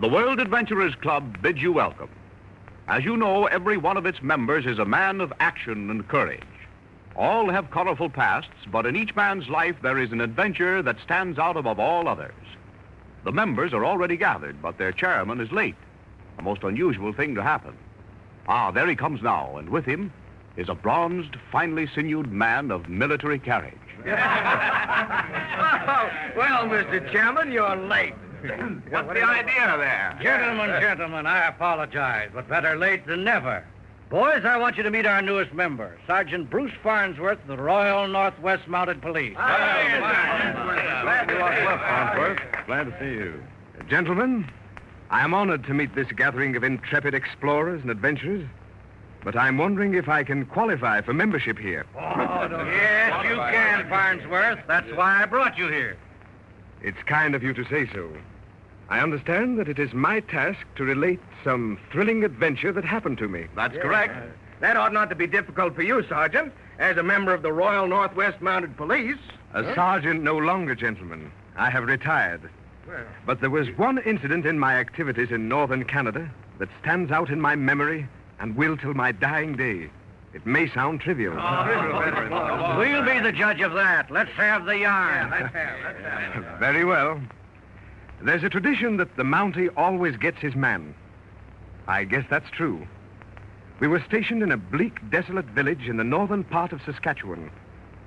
The World Adventurers Club bids you welcome. As you know, every one of its members is a man of action and courage. All have colorful pasts, but in each man's life there is an adventure that stands out above all others. The members are already gathered, but their chairman is late. A most unusual thing to happen. Ah, there he comes now, and with him is a bronzed, finely sinewed man of military carriage. Well, Mr. Chairman, you're late. What's the idea there? Gentlemen, I apologize, but better late than never. Boys, I want you to meet our newest member, Sergeant Bruce Farnsworth of the Royal Northwest Mounted Police. Glad to see you. Gentlemen, I am honored to meet this gathering of intrepid explorers and adventurers, but I'm wondering if I can qualify for membership here. Yes, you can, Farnsworth. That's why I brought you here. It's kind of you to say so. I understand that it is my task to relate some thrilling adventure that happened to me. That's correct. That ought not to be difficult for you, Sergeant, as a member of the Royal Northwest Mounted Police. A sergeant no longer, gentlemen. I have retired. But there was one incident in my activities in northern Canada that stands out in my memory and will till my dying day. It may sound trivial. We'll be the judge of that. Let's have the yarn. Very well. There's a tradition that the Mountie always gets his man. I guess that's true. We were stationed in a bleak, desolate village in the northern part of Saskatchewan.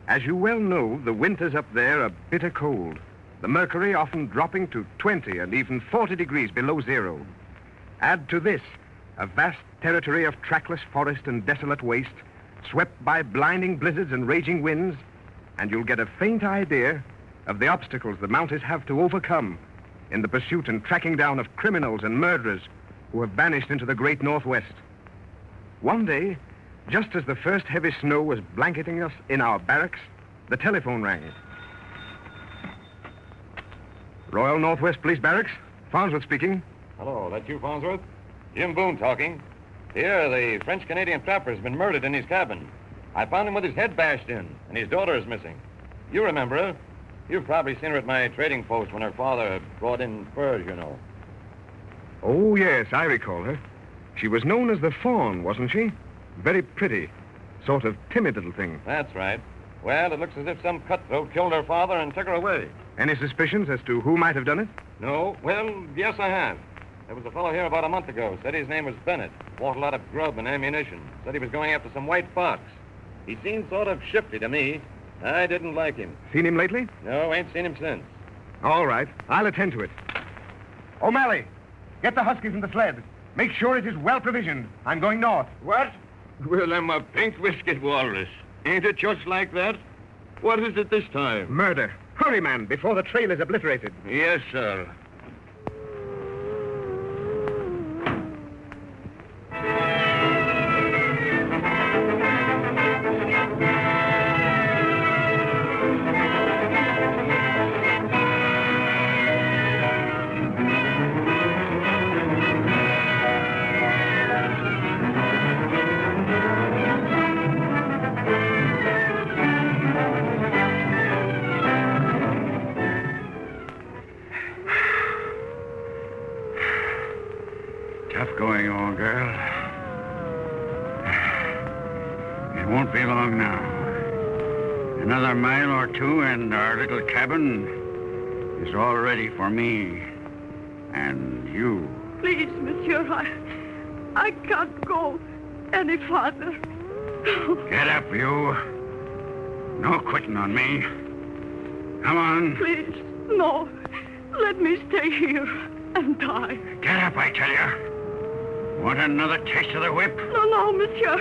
As you well know, the winters up there are bitter cold, the mercury often dropping to 20 and even 40 degrees below zero. Add to this a vast territory of trackless forest and desolate waste, swept by blinding blizzards and raging winds, and you'll get a faint idea of the obstacles the Mounties have to overcome in the pursuit and tracking down of criminals and murderers who have vanished into the great Northwest. One day, just as the first heavy snow was blanketing us in our barracks, the telephone rang. Royal Northwest Police Barracks, Farnsworth speaking. Hello, that you, Farnsworth? Jim Boone talking. Here, the French-Canadian trapper's been murdered in his cabin. I found him with his head bashed in, and his daughter is missing. You remember her. You've probably seen her at my trading post when her father brought in furs, you know. Oh, yes, I recall her. She was known as the Fawn, wasn't she? Very pretty. Sort of timid little thing. That's right. Well, it looks as if some cutthroat killed her father and took her away. Any suspicions as to who might have done it? No? Well, yes, I have. There was a fellow here about a month ago. Said his name was Bennett. Bought a lot of grub and ammunition. Said he was going after some white fox. He seemed sort of shifty to me. I didn't like him. Seen him lately? No, ain't seen him since. All right. I'll attend to it. O'Malley, get the husky from the sled. Make sure it is well provisioned. I'm going north. What? Well, I'm a pink whisked walrus. Ain't it just like that? What is it this time? Murder. Hurry, man, before the trail is obliterated. Yes, sir. Tough going, old girl. It won't be long now. Another mile or two and our little cabin is all ready for me and you. Please, monsieur, I can't go any farther. Get up, you. No quitting on me. Come on. Please, no. Let me stay here and die. Get up, I tell you. Want another taste of the whip? No, monsieur.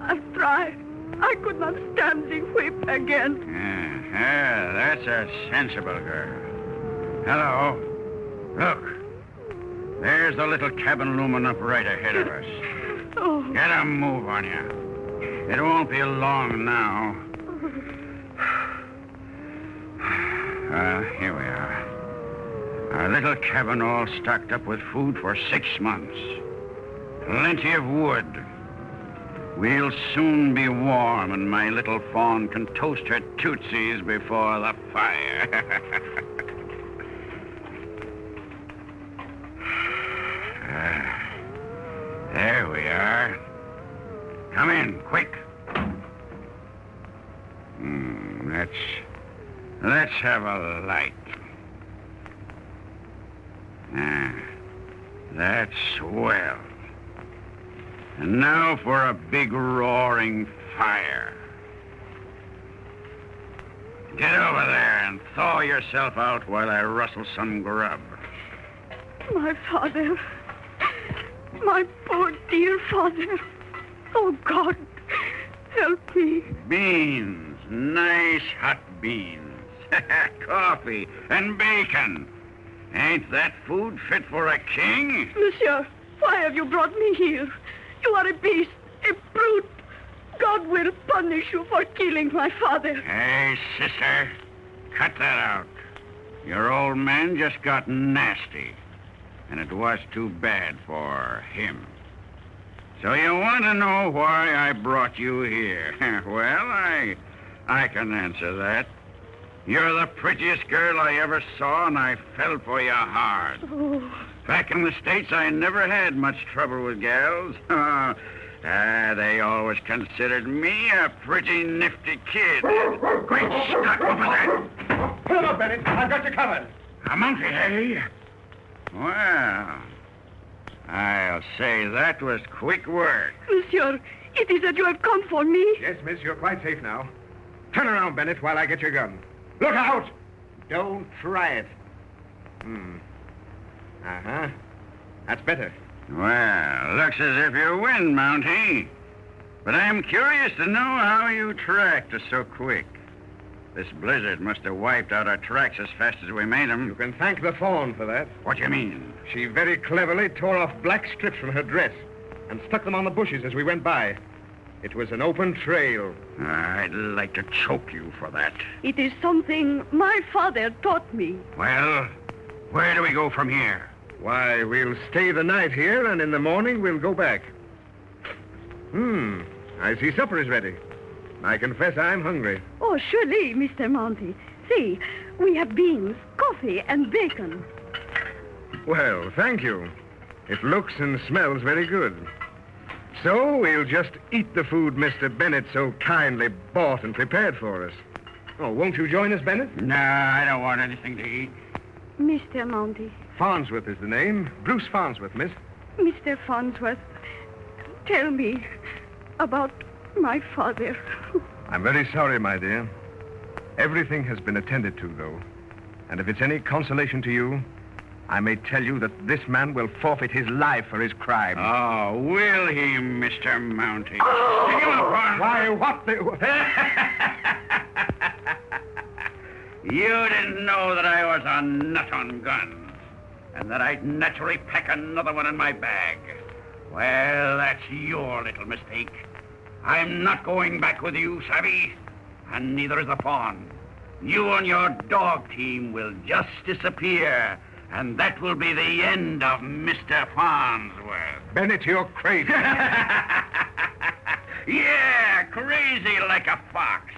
I've tried. I could not stand the whip again. Yeah, that's a sensible girl. Hello. Look. There's the little cabin looming up right ahead of us. Oh. Get a move on you. It won't be long now. Here we are. Our little cabin all stocked up with food for 6 months. Plenty of wood. We'll soon be warm, and my little Fawn can toast her tootsies before the fire. There we are. Come in, quick. Let's have a light. That's swell. And now for a big roaring fire. Get over there and thaw yourself out while I rustle some grub. My father. My poor dear father. Oh, God, help me. Beans, nice hot beans. Coffee and bacon. Ain't that food fit for a king? Monsieur, why have you brought me here? You are a beast, a brute. God will punish you for killing my father. Hey, sister, cut that out. Your old man just got nasty, and it was too bad for him. So you want to know why I brought you here? Well, I can answer that. You're the prettiest girl I ever saw, and I fell for you hard. Oh. Back in the States, I never had much trouble with gals. They always considered me a pretty nifty kid. Great Scott, what was that? Pull him up, Bennett. I've got you covered. A monkey, eh? Well, I'll say that was quick work. Monsieur, it is that you have come for me. Yes, miss, you're quite safe now. Turn around, Bennett, while I get your gun. Look out! Don't try it. Uh-huh. That's better. Well, looks as if you win, Mountie. But I'm curious to know how you tracked us so quick. This blizzard must have wiped out our tracks as fast as we made them. You can thank the Fawn for that. What do you mean? She very cleverly tore off black strips from her dress and stuck them on the bushes as we went by. It was an open trail. I'd like to choke you for that. It is something my father taught me. Well, where do we go from here? Why, we'll stay the night here, and in the morning we'll go back. I see supper is ready. I confess I'm hungry. Oh, surely, Mr. Monty. See, we have beans, coffee, and bacon. Well, thank you. It looks and smells very good. So we'll just eat the food Mr. Bennett so kindly bought and prepared for us. Oh, won't you join us, Bennett? No, I don't want anything to eat. Mr. Monty, Farnsworth is the name. Bruce Farnsworth, miss. Mr. Farnsworth, tell me about my father. I'm very sorry, my dear. Everything has been attended to, though. And if it's any consolation to you, I may tell you that this man will forfeit his life for his crime. Oh, will he, Mr. Mountie? Stick him up, Farnsworth. Why, what the... You didn't know that I was a nut on guns, and that I'd naturally pack another one in my bag. Well, that's your little mistake. I'm not going back with you, savvy, and neither is the Fawn. You and your dog team will just disappear, and that will be the end of Mr. Farnsworth. Bennett, you're crazy. Yeah, crazy like a fox.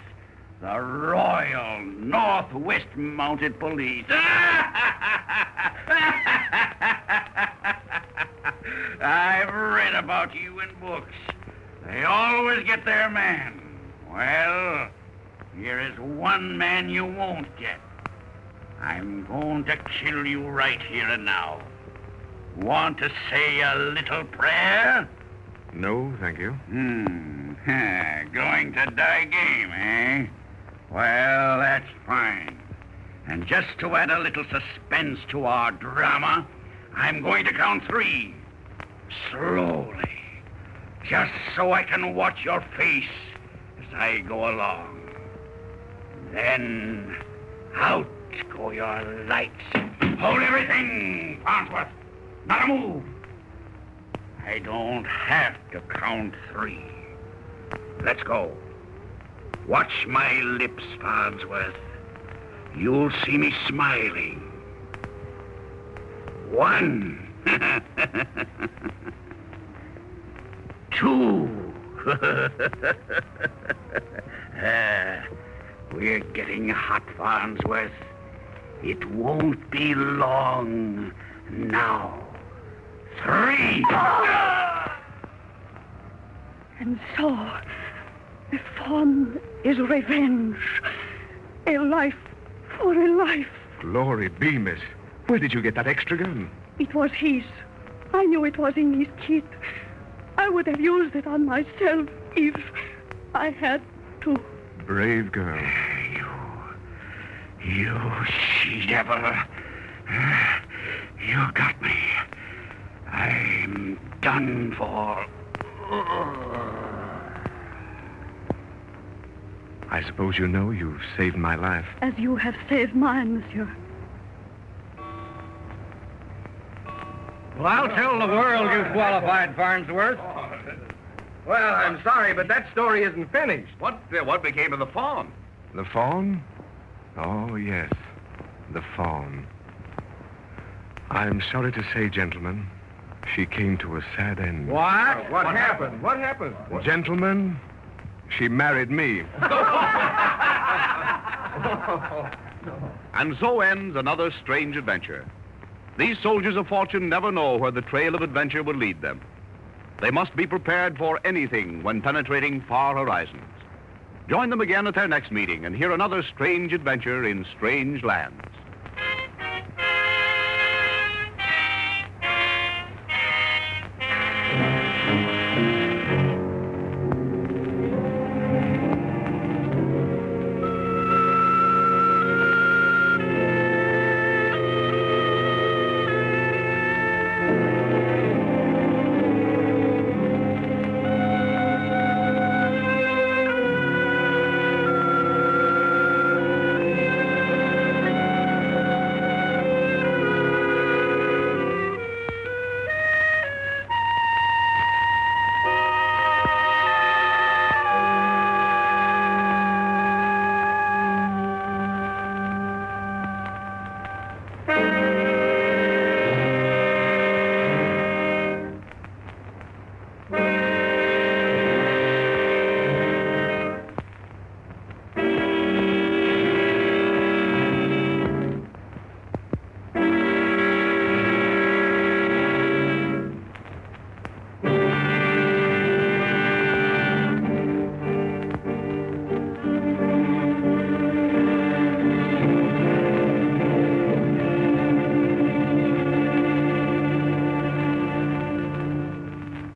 The Royal Northwest Mounted Police. I've read about you in books. They always get their man. Well, here is one man you won't get. I'm going to kill you right here and now. Want to say a little prayer? No, thank you. Going to die game, eh? Well, that's fine. And just to add a little suspense to our drama, I'm going to count 3. Slowly. Just so I can watch your face as I go along. Then, out go your lights. Hold everything, Farnsworth. Not a move. I don't have to count 3. Let's go. Watch my lips, Farnsworth. You'll see me smiling. 1. 2. We're getting hot, Farnsworth. It won't be long now. 3. And so, the Fawn is revenge. A life for a life. Glory be, miss. Where did you get that extra gun? It was his. I knew it was in his kit. I would have used it on myself if I had to. Brave girl. You she-devil. You got me. I'm done for. I suppose you know you've saved my life. As you have saved mine, monsieur. Well, I'll tell the world you've qualified, Farnsworth. Well, I'm sorry, but that story isn't finished. What became of the Fawn? The Fawn? Oh, yes. The Fawn. I'm sorry to say, gentlemen, she came to a sad end. What? What happened? What happened? Gentlemen, she married me. And so ends another strange adventure. These soldiers of fortune never know where the trail of adventure will lead them. They must be prepared for anything when penetrating far horizons. Join them again at their next meeting and hear another strange adventure in strange lands.